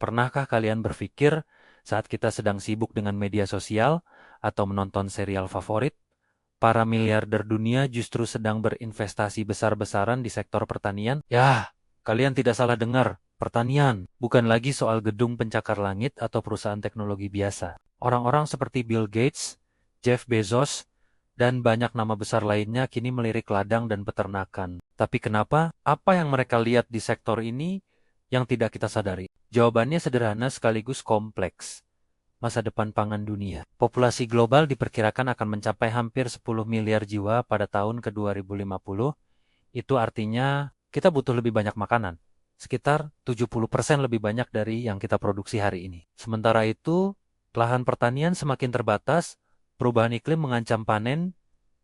Pernahkah kalian berpikir saat kita sedang sibuk dengan media sosial atau menonton serial favorit, para miliarder dunia justru sedang berinvestasi besar-besaran di sektor pertanian? Ya, kalian tidak salah dengar. Pertanian bukan lagi soal gedung pencakar langit atau perusahaan teknologi biasa. Orang-orang seperti Bill Gates, Jeff Bezos, dan banyak nama besar lainnya kini melirik ladang dan peternakan. Tapi kenapa? Apa yang mereka lihat di sektor ini yang tidak kita sadari? Jawabannya sederhana sekaligus kompleks. Masa depan pangan dunia. Populasi global diperkirakan akan mencapai hampir 10 miliar jiwa pada tahun ke 2050. Itu artinya kita butuh lebih banyak makanan. Sekitar 70% lebih banyak dari yang kita produksi hari ini. Sementara itu, lahan pertanian semakin terbatas, perubahan iklim mengancam panen,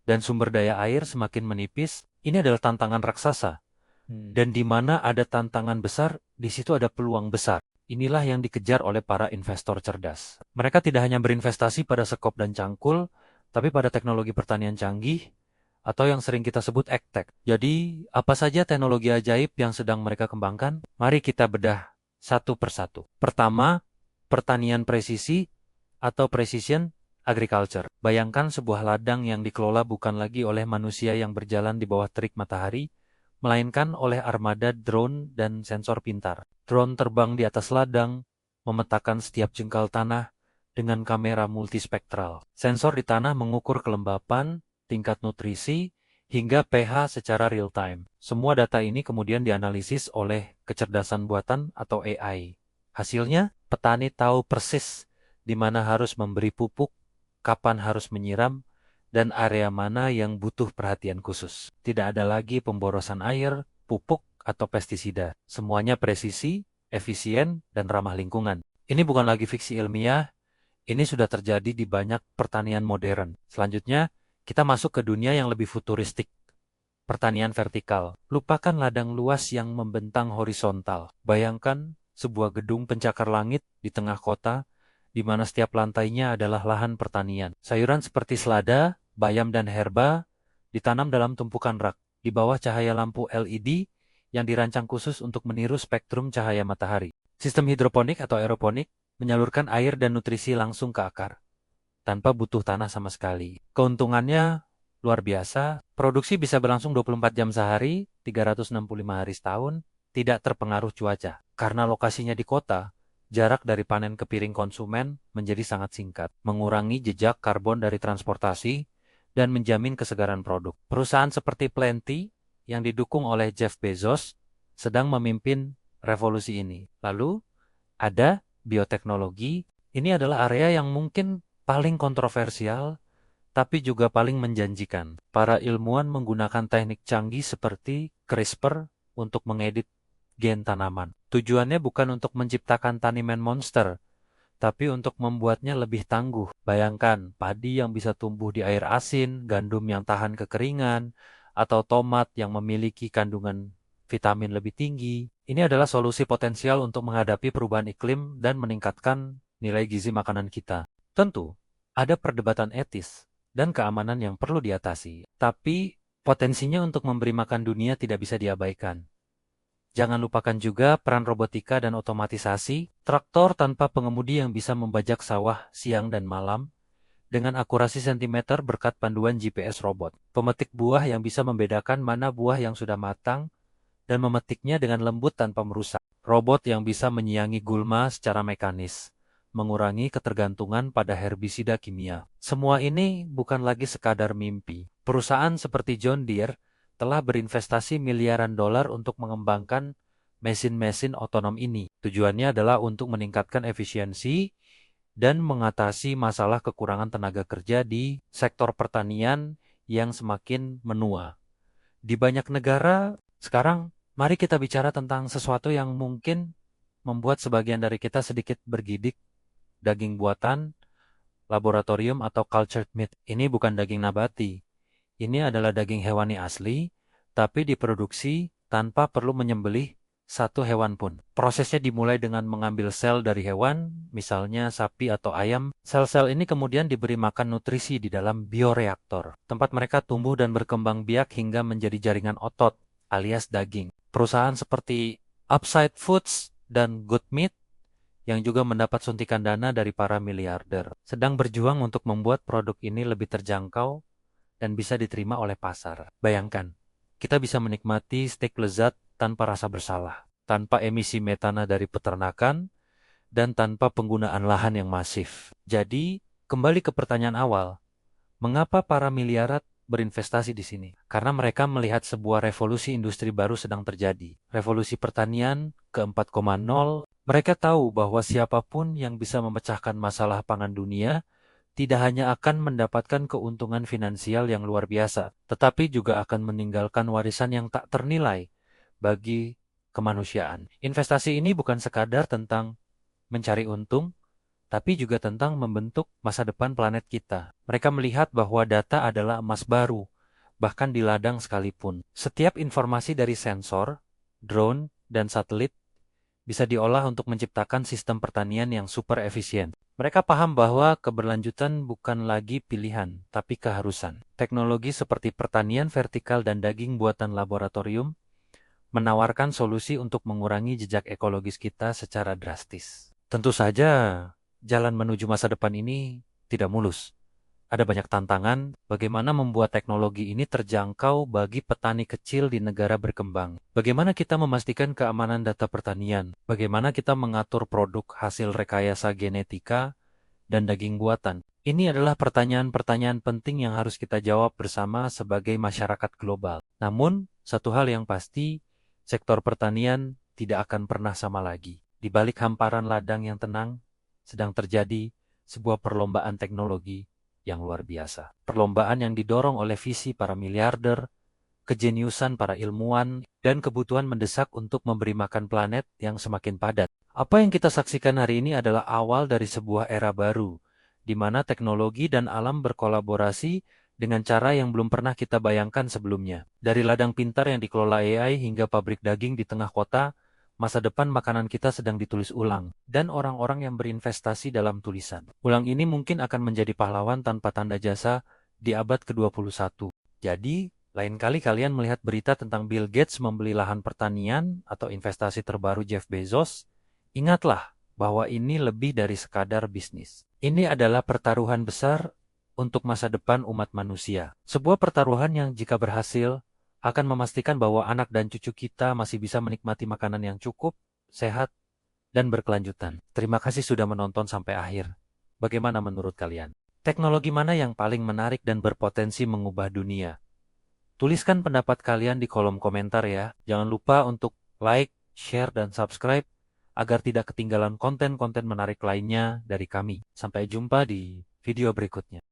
dan sumber daya air semakin menipis. Ini adalah tantangan raksasa. Dan di mana ada tantangan besar, di situ ada peluang besar. Inilah yang dikejar oleh para investor cerdas. Mereka tidak hanya berinvestasi pada sekop dan cangkul, tapi pada teknologi pertanian canggih, atau yang sering kita sebut agtech. Jadi, apa saja teknologi ajaib yang sedang mereka kembangkan? Mari kita bedah satu persatu. Pertama, pertanian presisi atau precision agriculture. Bayangkan sebuah ladang yang dikelola bukan lagi oleh manusia yang berjalan di bawah terik matahari, melainkan oleh armada drone dan sensor pintar. Drone terbang di atas ladang, memetakan setiap jengkal tanah dengan kamera multispektral. Sensor di tanah mengukur kelembapan, tingkat nutrisi, hingga pH secara real time. Semua data ini kemudian dianalisis oleh kecerdasan buatan atau AI. Hasilnya, petani tahu persis di mana harus memberi pupuk, kapan harus menyiram, dan area mana yang butuh perhatian khusus. Tidak ada lagi pemborosan air, pupuk, atau pestisida. Semuanya presisi, efisien, dan ramah lingkungan. Ini bukan lagi fiksi ilmiah, ini sudah terjadi di banyak pertanian modern. Selanjutnya, kita masuk ke dunia yang lebih futuristik. Pertanian vertikal. Lupakan ladang luas yang membentang horizontal. Bayangkan sebuah gedung pencakar langit di tengah kota, di mana setiap lantainya adalah lahan pertanian. Sayuran seperti selada, bayam, dan herba ditanam dalam tumpukan rak di bawah cahaya lampu LED yang dirancang khusus untuk meniru spektrum cahaya matahari. Sistem hidroponik atau aeroponik menyalurkan air dan nutrisi langsung ke akar, tanpa butuh tanah sama sekali. Keuntungannya luar biasa, produksi bisa berlangsung 24 jam sehari, 365 hari setahun, tidak terpengaruh cuaca. Karena lokasinya di kota, jarak dari panen ke piring konsumen menjadi sangat singkat, mengurangi jejak karbon dari transportasi, dan menjamin kesegaran produk. Perusahaan seperti Plenty yang didukung oleh Jeff Bezos sedang memimpin revolusi ini. Lalu, ada bioteknologi. Ini adalah area yang mungkin paling kontroversial, tapi juga paling menjanjikan. Para ilmuwan menggunakan teknik canggih seperti CRISPR untuk mengedit gen tanaman. Tujuannya bukan untuk menciptakan taniman monster, tapi untuk membuatnya lebih tangguh. Bayangkan, padi yang bisa tumbuh di air asin, gandum yang tahan kekeringan, atau tomat yang memiliki kandungan vitamin lebih tinggi. Ini adalah solusi potensial untuk menghadapi perubahan iklim dan meningkatkan nilai gizi makanan kita. Tentu, ada perdebatan etis dan keamanan yang perlu diatasi, tapi potensinya untuk memberi makan dunia tidak bisa diabaikan. Jangan lupakan juga peran robotika dan otomatisasi, traktor tanpa pengemudi yang bisa membajak sawah siang dan malam, dengan akurasi sentimeter berkat panduan GPS robot. Pemetik buah yang bisa membedakan mana buah yang sudah matang, dan memetiknya dengan lembut tanpa merusak. Robot yang bisa menyiangi gulma secara mekanis, mengurangi ketergantungan pada herbisida kimia. Semua ini bukan lagi sekadar mimpi. Perusahaan seperti John Deere telah berinvestasi miliaran dolar untuk mengembangkan mesin-mesin otonom ini. Tujuannya adalah untuk meningkatkan efisiensi dan mengatasi masalah kekurangan tenaga kerja di sektor pertanian yang semakin menua. Di banyak negara sekarang, mari kita bicara tentang sesuatu yang mungkin membuat sebagian dari kita sedikit bergidik. Daging buatan, laboratorium, atau cultured meat. Ini bukan daging nabati. Ini adalah daging hewani asli, tapi diproduksi tanpa perlu menyembelih satu hewan pun. Prosesnya dimulai dengan mengambil sel dari hewan, misalnya sapi atau ayam. Sel-sel ini kemudian diberi makan nutrisi di dalam bioreaktor, tempat mereka tumbuh dan berkembang biak hingga menjadi jaringan otot alias daging. Perusahaan seperti Upside Foods dan Good Meat yang juga mendapat suntikan dana dari para miliarder, sedang berjuang untuk membuat produk ini lebih terjangkau dan bisa diterima oleh pasar. Bayangkan, kita bisa menikmati steak lezat tanpa rasa bersalah, tanpa emisi metana dari peternakan, dan tanpa penggunaan lahan yang masif. Jadi, kembali ke pertanyaan awal, mengapa para miliarat berinvestasi di sini? Karena mereka melihat sebuah revolusi industri baru sedang terjadi. Revolusi pertanian ke 4.0. Mereka tahu bahwa siapapun yang bisa memecahkan masalah pangan dunia tidak hanya akan mendapatkan keuntungan finansial yang luar biasa, tetapi juga akan meninggalkan warisan yang tak ternilai bagi kemanusiaan. Investasi ini bukan sekadar tentang mencari untung, tapi juga tentang membentuk masa depan planet kita. Mereka melihat bahwa data adalah emas baru, bahkan di ladang sekalipun. Setiap informasi dari sensor, drone, dan satelit bisa diolah untuk menciptakan sistem pertanian yang super efisien. Mereka paham bahwa keberlanjutan bukan lagi pilihan, tapi keharusan. Teknologi seperti pertanian vertikal dan daging buatan laboratorium menawarkan solusi untuk mengurangi jejak ekologis kita secara drastis. Tentu saja, jalan menuju masa depan ini tidak mulus. Ada banyak tantangan bagaimana membuat teknologi ini terjangkau bagi petani kecil di negara berkembang. Bagaimana kita memastikan keamanan data pertanian? Bagaimana kita mengatur produk hasil rekayasa genetika dan daging buatan? Ini adalah pertanyaan-pertanyaan penting yang harus kita jawab bersama sebagai masyarakat global. Namun, satu hal yang pasti, sektor pertanian tidak akan pernah sama lagi. Di balik hamparan ladang yang tenang, sedang terjadi sebuah perlombaan teknologi yang luar biasa. Perlombaan yang didorong oleh visi para miliarder, kejeniusan para ilmuwan, dan kebutuhan mendesak untuk memberi makan planet yang semakin padat. Apa yang kita saksikan hari ini adalah awal dari sebuah era baru, di mana teknologi dan alam berkolaborasi dengan cara yang belum pernah kita bayangkan sebelumnya. Dari ladang pintar yang dikelola AI hingga pabrik daging di tengah kota, masa depan makanan kita sedang ditulis ulang, dan orang-orang yang berinvestasi dalam tulisan. Ulang ini mungkin akan menjadi pahlawan tanpa tanda jasa di abad ke-21. Jadi, lain kali kalian melihat berita tentang Bill Gates membeli lahan pertanian atau investasi terbaru Jeff Bezos, ingatlah bahwa ini lebih dari sekadar bisnis. Ini adalah pertaruhan besar untuk masa depan umat manusia. Sebuah pertaruhan yang jika berhasil, akan memastikan bahwa anak dan cucu kita masih bisa menikmati makanan yang cukup, sehat, dan berkelanjutan. Terima kasih sudah menonton sampai akhir. Bagaimana menurut kalian? Teknologi mana yang paling menarik dan berpotensi mengubah dunia? Tuliskan pendapat kalian di kolom komentar ya. Jangan lupa untuk like, share, dan subscribe agar tidak ketinggalan konten-konten menarik lainnya dari kami. Sampai jumpa di video berikutnya.